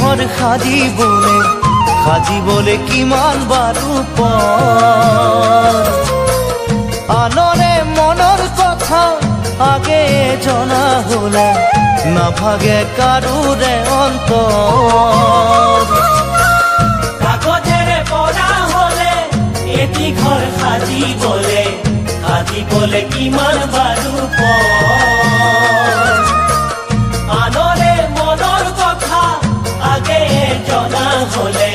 ঘৰ সাজিবলে কিমান বাৰু আনৰে মনৰ কথা আগে জনা হলে নাভাগে কাৰোৰে অন্তৰ কাগজেৰে পৰা হলে এটি ঘৰ সাজিবলে কিমান বাৰু আনৰে মনৰ কথা আগে জনা হলে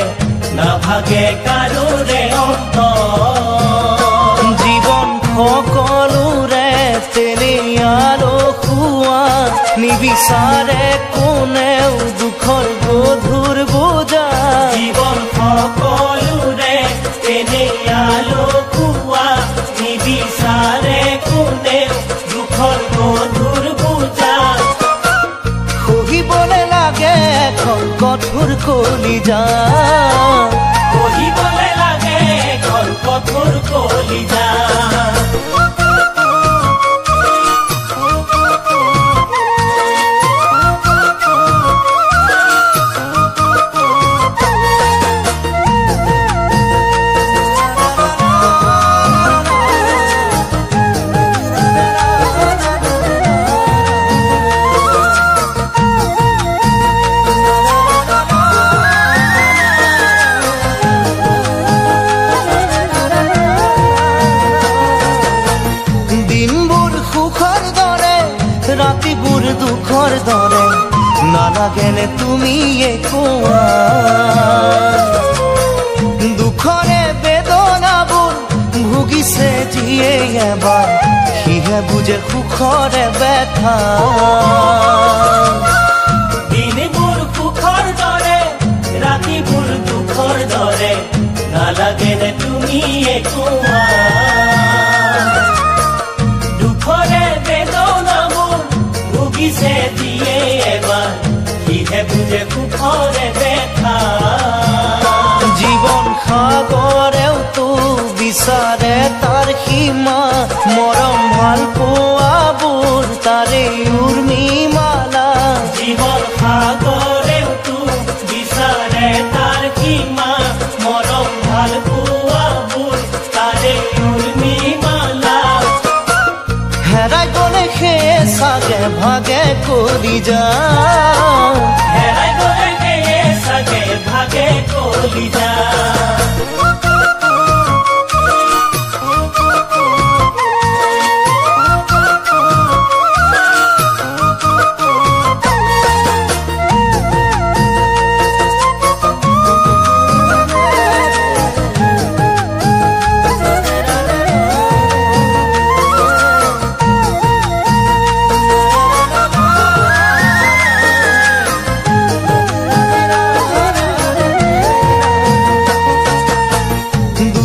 নাভাগে কাৰোৰে অন্তৰ জীৱন সকলোৰে তেনেয়াৰো খুৱা নিবিচাৰে কোনেও দুখৰ গধুৰ বোজা জীৱন সকলোৰে তেনেয়াৰো খুৱা নিবিচাৰে কোনেও দুখৰ গধুৰ বোজা সহিবলে লাগে এখন কঠোৰ কলিজা সহিবলে লাগে এখন কঠোৰ কলিজা ৰাতিবোৰ দুখৰ দৰে নালাগেনে তুমি কোৱা দুখৰে বেদনাবোৰ ভুগিছে যিয়ে এবাৰ সিহে বুজে সুখৰে ব্যথা দিনবোৰ সুখৰ দৰে ৰাতিবোৰ দুখৰ দৰে নালাগেনে তুমি কোৱা দুখৰে বেদনাবোৰ ভুগিছে যিয়ে এবাৰ সিহে বুজে সুখৰে ব্যথা জীৱন সাগৰেওতো বিচাৰে তাৰ সীমা মৰম ভাল পোৱাবোৰ তাৰে উৰ্মিমালা জীৱন সাগৰেওতো বিচাৰে তাৰ সীমা মৰম ভাল পোৱাবোৰ তাৰে উৰ্মিমালা হেৰাই গলে সেয়ে চাগে ভাগে কৰি যা হেৰাই গলে সেয়ে চাগে ভাগে কৰি যা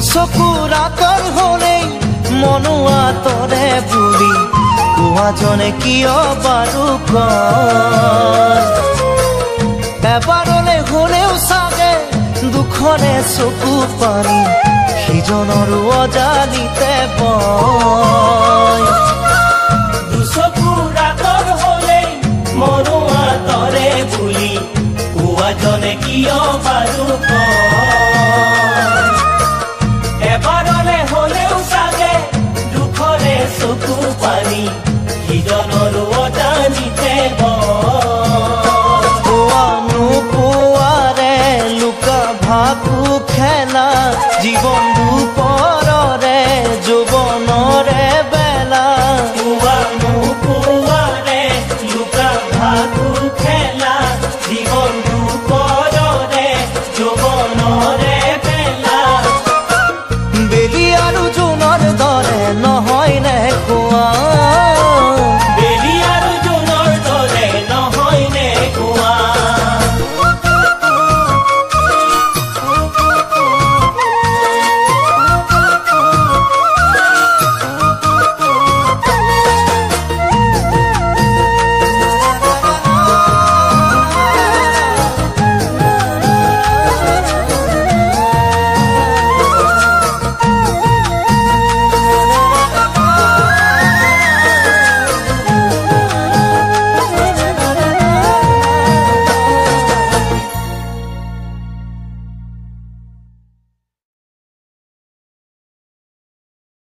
চকুৰ আঁতৰ হলেই মনো আঁতৰে বুলি কোৱাজনে কিয় বাৰু এবাৰলে হলেও চাগে দুখৰে চকু পানী সিজনৰো অজানিতে দুচকুৰ আঁতৰ হলেই মনো আঁতৰে বুলি কোৱাজনে কিয় বাৰু এবাৰলে হলেও চাগে দুখৰে চকু